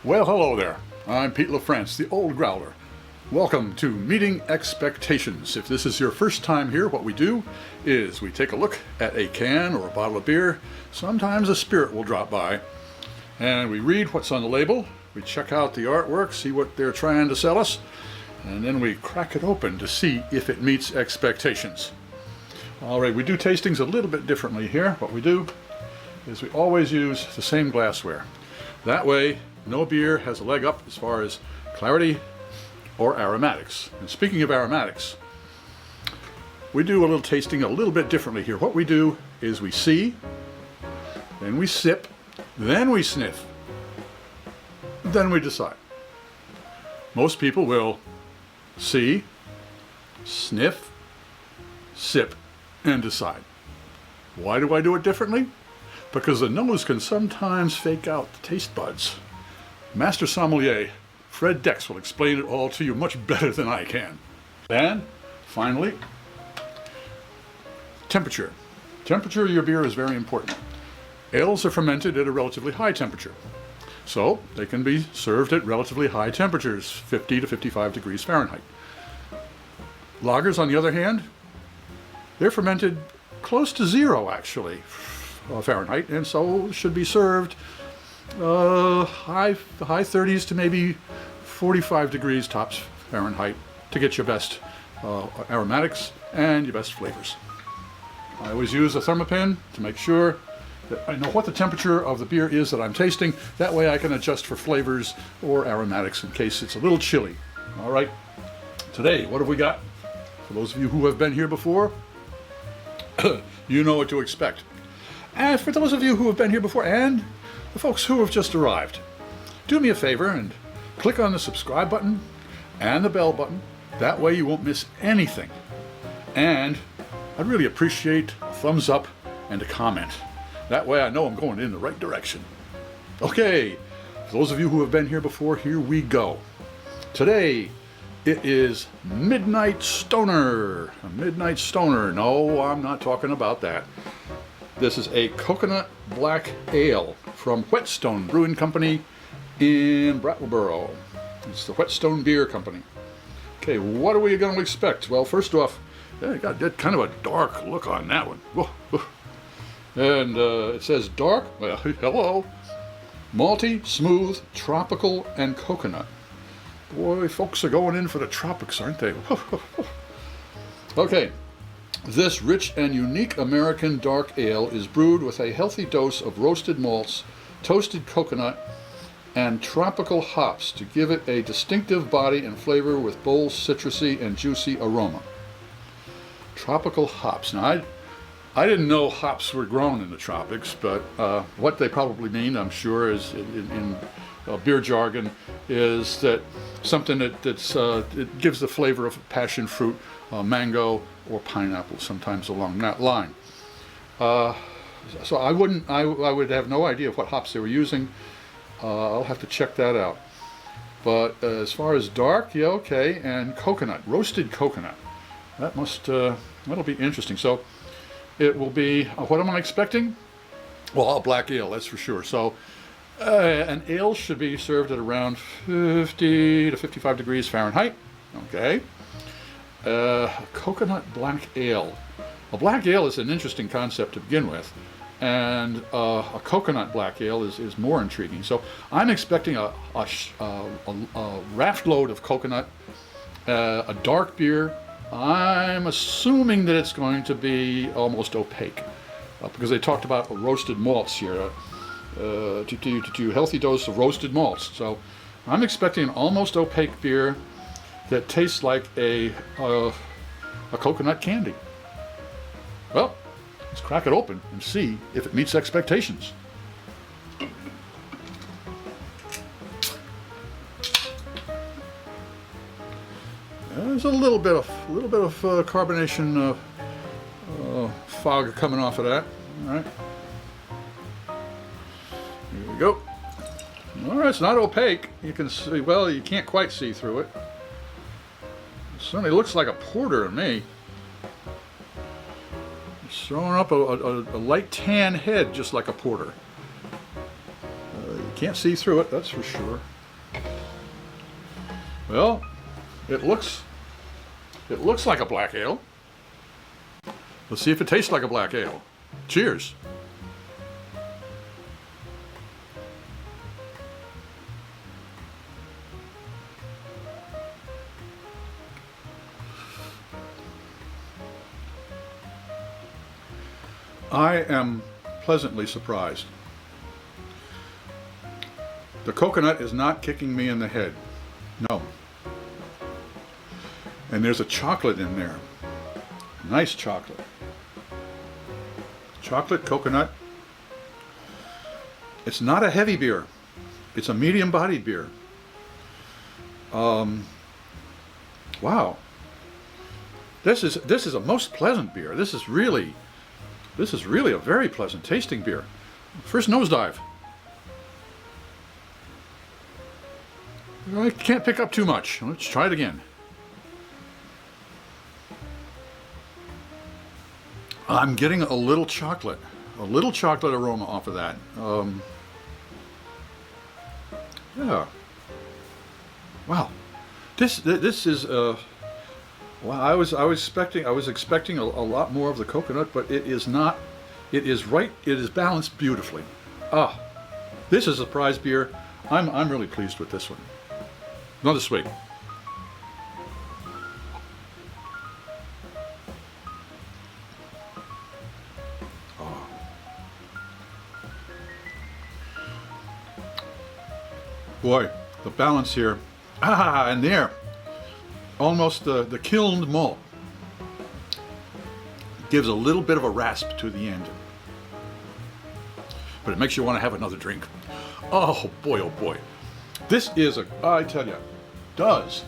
Well, hello there. I'm Pete LaFrance, the old Growler. Welcome to Meeting Expectations. If this is your first time here, what we do is we take a look at a can or a bottle of beer. Sometimes a spirit will drop by. And we read what's on the label. We check out the artwork, see what they're trying to sell us. And then we crack it open to see if it meets expectations. All right, we do tastings a little bit differently here. What we do is we always use the same glassware. That way, no beer has a leg up as far as clarity or aromatics. And speaking of aromatics, we do a little tasting a little bit differently here. What we do is we see, then we sip, then we sniff, then we decide. Most people will see, sniff, sip, and decide. Why do I do it differently? Because the nose can sometimes fake out the taste buds. Master sommelier Fred Dex will explain it all to you much better than I can. And finally, temperature. Temperature of your beer is very important. Ales are fermented at a relatively high temperature, so they can be served at relatively high temperatures, 50 to 55 degrees Fahrenheit. Lagers, on the other hand, they're fermented close to zero, actually, Fahrenheit, and so should be served high 30s to maybe 45 degrees tops Fahrenheit to get your best aromatics and your best flavors. I always use a thermopin to make sure that I know what the temperature of the beer is that I'm tasting. That way I can adjust for flavors or aromatics in case it's a little chilly. All right, today, what have we got? For those of you who have been here before, you know what to expect. And for those of you who have been here before and the folks who have just arrived, do me a favor and click on the subscribe button and the bell button. That way you won't miss anything. And I'd really appreciate a thumbs up and a comment. That way I know I'm going in the right direction. Okay, for those of you who have been here before, here we go. Today it is Midnight Stoner. A Midnight Stoner. No, I'm not talking about that. This is a coconut black ale from Whetstone Brewing Company in Brattleboro. It's the Whetstone Beer Company. Okay, what are we going to expect? Well, first off, it got kind of a dark look on that one. Whoa, whoa. And it says dark, well, hello, malty, smooth, tropical, and coconut. Boy, folks are going in for the tropics, aren't they? Okay. This rich and unique American dark ale is brewed with a healthy dose of roasted malts, toasted coconut, and tropical hops to give it a distinctive body and flavor with bold, citrusy, and juicy aroma. Tropical hops. Now, I didn't know hops were grown in the tropics, but what they probably mean, I'm sure, is in beer jargon, is that something that it gives the flavor of passion fruit, mango, or pineapple, sometimes along that line. So I would have no idea what hops they were using. I'll have to check that out. But as far as dark, yeah, okay, and coconut, roasted coconut. That'll be interesting. So it will be, what am I expecting? Well, a black ale, that's for sure. So an ale should be served at around 50 to 55 degrees Fahrenheit. Okay. Coconut black ale. A black ale is an interesting concept to begin with, and a coconut black ale is more intriguing. So I'm expecting a raft load of coconut, a dark beer. I'm assuming that it's going to be almost opaque, because they talked about roasted malts here, to healthy dose of roasted malts. So I'm expecting an almost opaque beer that tastes like a coconut candy. Well, let's crack it open and see if it meets expectations. There's a little bit of carbonation fog coming off of that. All right, here we go. All right, it's not opaque. You can see, well, you can't quite see through it. It certainly looks like a porter to me. It's throwing up a light tan head, just like a porter. You can't see through it, that's for sure. Well, it looks like a black ale. Let's see if it tastes like a black ale. Cheers. I am pleasantly surprised. The coconut is not kicking me in the head. No. And there's a chocolate in there. Nice chocolate. Chocolate, coconut. It's not a heavy beer. It's a medium-bodied beer. Wow. This is a most pleasant beer. This is really a very pleasant tasting beer. First nosedive. I can't pick up too much. Let's try it again. I'm getting a little chocolate aroma off of that. Yeah. Wow. This is well, I was expecting a lot more of the coconut, but it is not. It is right. It is balanced beautifully. Ah, this is a prize beer. I'm really pleased with this one. Another swig. Oh. Boy, the balance here. Ah, and there. Almost the kilned malt gives a little bit of a rasp to the end, but it makes you want to have another drink. Oh boy, this is I tell you, does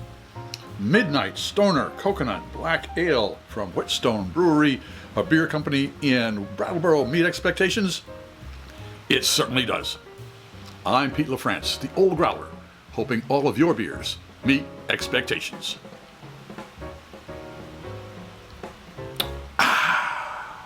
Midnight Stoner Coconut Black Ale from Whetstone Brewery, a beer company in Brattleboro, meet expectations? It certainly does. I'm Pete LaFrance, the old growler, hoping all of your beers meet expectations.